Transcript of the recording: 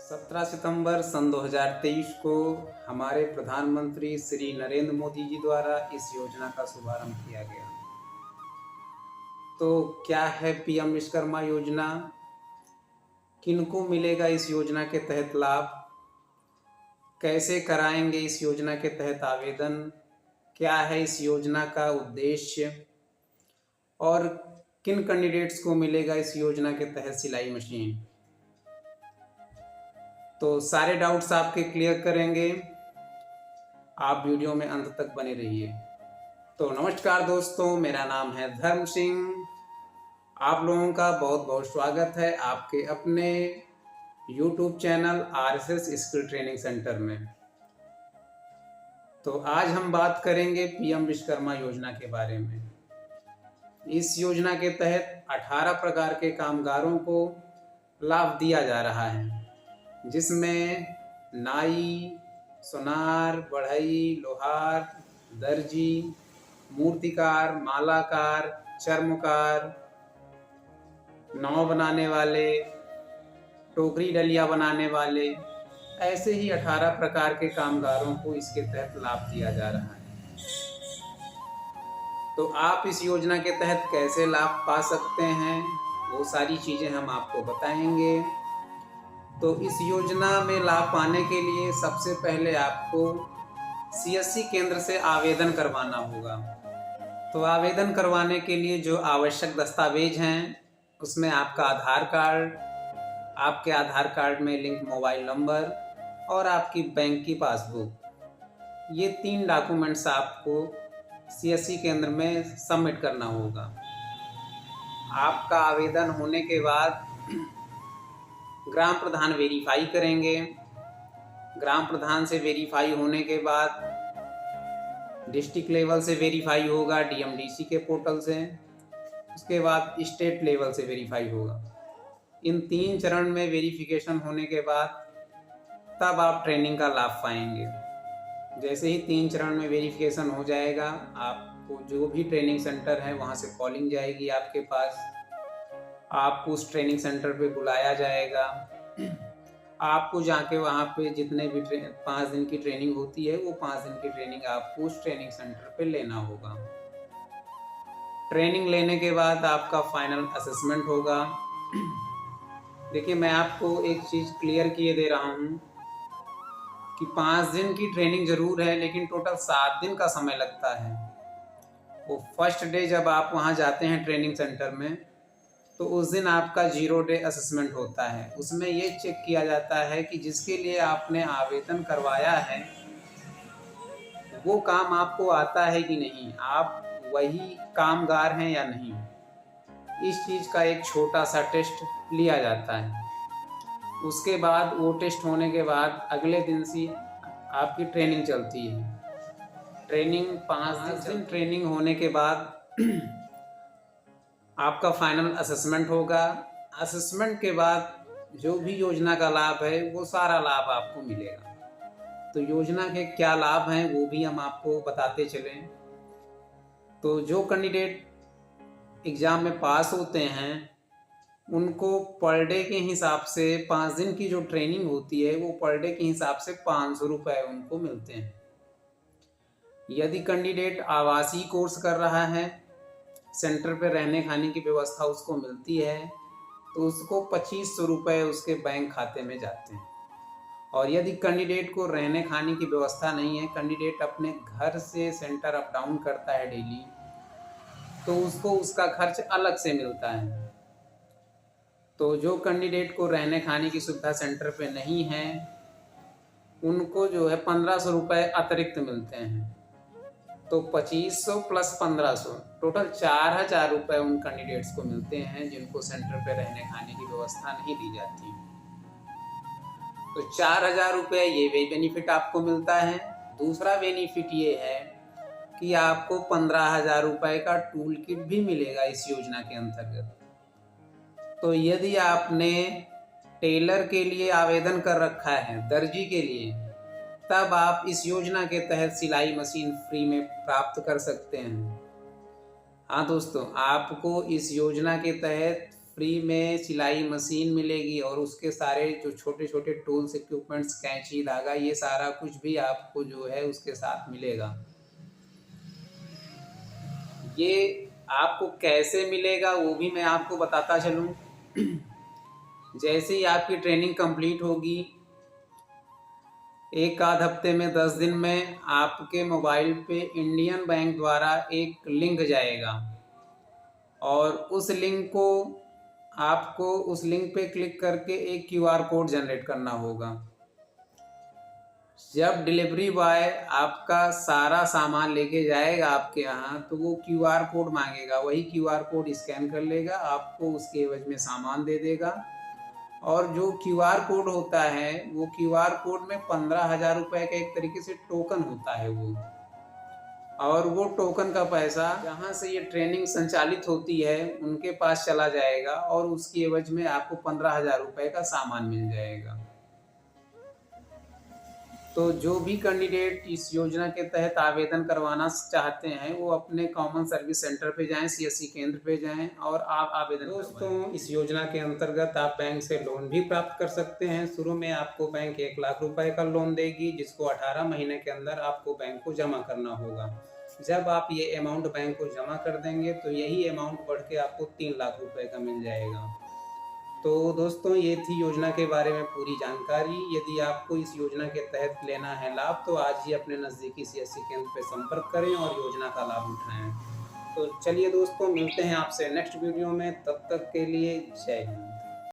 17 सितंबर सन 2023 को हमारे प्रधानमंत्री श्री नरेंद्र मोदी जी द्वारा इस योजना का शुभारंभ किया गया। तो क्या है पीएम विश्वकर्मा योजना, किनको मिलेगा इस योजना के तहत लाभ, कैसे कराएंगे इस योजना के तहत आवेदन, क्या है इस योजना का उद्देश्य और किन कैंडिडेट्स को मिलेगा इस योजना के तहत सिलाई मशीन। तो सारे डाउट्स आपके क्लियर करेंगे, आप वीडियो में अंत तक बने रहिए। तो नमस्कार दोस्तों, मेरा नाम है धर्म सिंह। आप लोगों का बहुत बहुत स्वागत है आपके अपने YouTube channel RSS skill training centre में। तो आज हम बात करेंगे पीएम विश्वकर्मा योजना के बारे में। इस योजना के तहत 18 प्रकार के कामगारों को लाभ दिया जा रहा है, जिसमें नाई, सुनार, बढ़ई, लोहार, दर्जी, मूर्तिकार, मालाकार, चर्मकार, नाव बनाने वाले, टोकरी डलिया बनाने वाले, ऐसे ही 18 प्रकार के कामगारों को इसके तहत लाभ दिया जा रहा है। तो आप इस योजना के तहत कैसे लाभ पा सकते हैं, वो सारी चीज़ें हम आपको बताएंगे। तो इस योजना में लाभ पाने के लिए सबसे पहले आपको CSC केंद्र से आवेदन करवाना होगा। तो आवेदन करवाने के लिए जो आवश्यक दस्तावेज हैं, उसमें आपका आधार कार्ड, आपके आधार कार्ड में लिंक मोबाइल नंबर और आपकी बैंक की पासबुक, ये 3 डॉक्यूमेंट्स आपको CSC केंद्र में सबमिट करना होगा। आपका आवेदन होने के बाद ग्राम प्रधान वेरीफाई करेंगे। ग्राम प्रधान से वेरीफाई होने के बाद डिस्ट्रिक्ट लेवल से वेरीफाई होगा DMDC के पोर्टल से, उसके बाद स्टेट लेवल से वेरीफाई होगा। इन 3 चरण में वेरिफिकेशन होने के बाद तब आप ट्रेनिंग का लाभ पाएंगे। जैसे ही 3 चरण में वेरिफिकेशन हो जाएगा, आपको जो भी ट्रेनिंग सेंटर है वहाँ से कॉलिंग जाएगी आपके पास, आपको उस ट्रेनिंग सेंटर पे बुलाया जाएगा। आपको जाके वहाँ पे जितने भी 5 दिन की ट्रेनिंग होती है, वो 5 दिन की ट्रेनिंग आपको उस ट्रेनिंग सेंटर पे लेना होगा। ट्रेनिंग लेने के बाद आपका फाइनल असेसमेंट होगा। देखिए, मैं आपको एक चीज़ क्लियर किए दे रहा हूँ कि 5 दिन की ट्रेनिंग ज़रूर है, लेकिन टोटल 7 दिन का समय लगता है। वो फर्स्ट डे जब आप वहाँ जाते हैं ट्रेनिंग सेंटर में, तो उस दिन आपका 0 डे असेसमेंट होता है। उसमें ये चेक किया जाता है कि जिसके लिए आपने आवेदन करवाया है वो काम आपको आता है कि नहीं, आप वही कामगार हैं या नहीं। इस चीज़ का एक छोटा सा टेस्ट लिया जाता है। उसके बाद वो टेस्ट होने के बाद अगले दिन से आपकी ट्रेनिंग चलती है। ट्रेनिंग 5 दिन ट्रेनिंग होने के बाद आपका फाइनल असेसमेंट होगा। असेसमेंट के बाद जो भी योजना का लाभ है वो सारा लाभ आपको मिलेगा। तो योजना के क्या लाभ हैं वो भी हम आपको बताते चलें। तो जो कैंडिडेट एग्ज़ाम में पास होते हैं उनको पर डे के हिसाब से 5 दिन की जो ट्रेनिंग होती है वो पर डे के हिसाब से 500 रुपये उनको मिलते हैं। यदि कैंडिडेट आवासीय कोर्स कर रहा है, सेंटर पे रहने खाने की व्यवस्था उसको मिलती है, तो उसको 2500 रुपये उसके बैंक खाते में जाते हैं। और यदि कैंडिडेट को रहने खाने की व्यवस्था नहीं है, कैंडिडेट अपने घर से सेंटर अप डाउन करता है डेली, तो उसको उसका खर्च अलग से मिलता है। तो जो कैंडिडेट को रहने खाने की सुविधा सेंटर पे नहीं है, उनको जो है 1500 रुपये अतिरिक्त मिलते हैं। तो 2500 प्लस 1500 टोटल 4000 रुपये उन कैंडिडेट्स को मिलते हैं जिनको सेंटर पे रहने खाने की व्यवस्था नहीं दी जाती। तो 4000 रुपये ये बेनिफिट आपको मिलता है। दूसरा बेनिफिट ये है कि आपको 15,000 रुपये का टूल किट भी मिलेगा इस योजना के अंतर्गत। तो यदि आपने टेलर के लिए आवेदन कर रखा है, दर्जी के लिए, तब आप इस योजना के तहत सिलाई मशीन फ्री में प्राप्त कर सकते हैं। हाँ दोस्तों, आपको इस योजना के तहत फ्री में सिलाई मशीन मिलेगी और उसके सारे जो छोटे छोटे टूल्स इक्विपमेंट्स, कैंची, धागा, ये सारा कुछ भी आपको जो है उसके साथ मिलेगा। ये आपको कैसे मिलेगा वो भी मैं आपको बताता चलूँ। जैसे ही आपकी ट्रेनिंग कंप्लीट होगी, एक आध हफ्ते में, 10 दिन में आपके मोबाइल पे इंडियन बैंक द्वारा एक लिंक जाएगा और उस लिंक को आपको उस लिंक पे क्लिक करके एक क्यूआर कोड जनरेट करना होगा। जब डिलीवरी बॉय आपका सारा सामान लेके जाएगा आपके यहाँ, तो वो क्यूआर कोड मांगेगा, वही क्यूआर कोड स्कैन कर लेगा, आपको उसके एवज में सामान दे देगा। और जो क्यूआर कोड होता है, वो क्यूआर कोड में 15,000 रुपये का एक तरीके से टोकन होता है वो, और वो टोकन का पैसा जहाँ से ये ट्रेनिंग संचालित होती है उनके पास चला जाएगा और उसकी एवज में आपको 15,000 रुपये का सामान मिल जाएगा। तो जो भी कैंडिडेट इस योजना के तहत आवेदन करवाना चाहते हैं वो अपने कॉमन सर्विस सेंटर पे जाएं, सीएससी केंद्र पे जाएं और आप आवेदन। दोस्तों, इस योजना के अंतर्गत आप बैंक से लोन भी प्राप्त कर सकते हैं। शुरू में आपको बैंक 1 लाख रुपए का लोन देगी, जिसको 18 महीने के अंदर आपको बैंक को जमा करना होगा। जब आप ये अमाउंट बैंक को जमा कर देंगे तो यही अमाउंट बढ़ के आपको 3 लाख रुपए का मिल जाएगा। तो दोस्तों, ये थी योजना के बारे में पूरी जानकारी। यदि आपको इस योजना के तहत लेना है लाभ, तो आज ही अपने नज़दीकी सीएससी केंद्र पर संपर्क करें और योजना का लाभ उठाएं। तो चलिए दोस्तों, मिलते हैं आपसे नेक्स्ट वीडियो में। तब तक के लिए जय हिंद।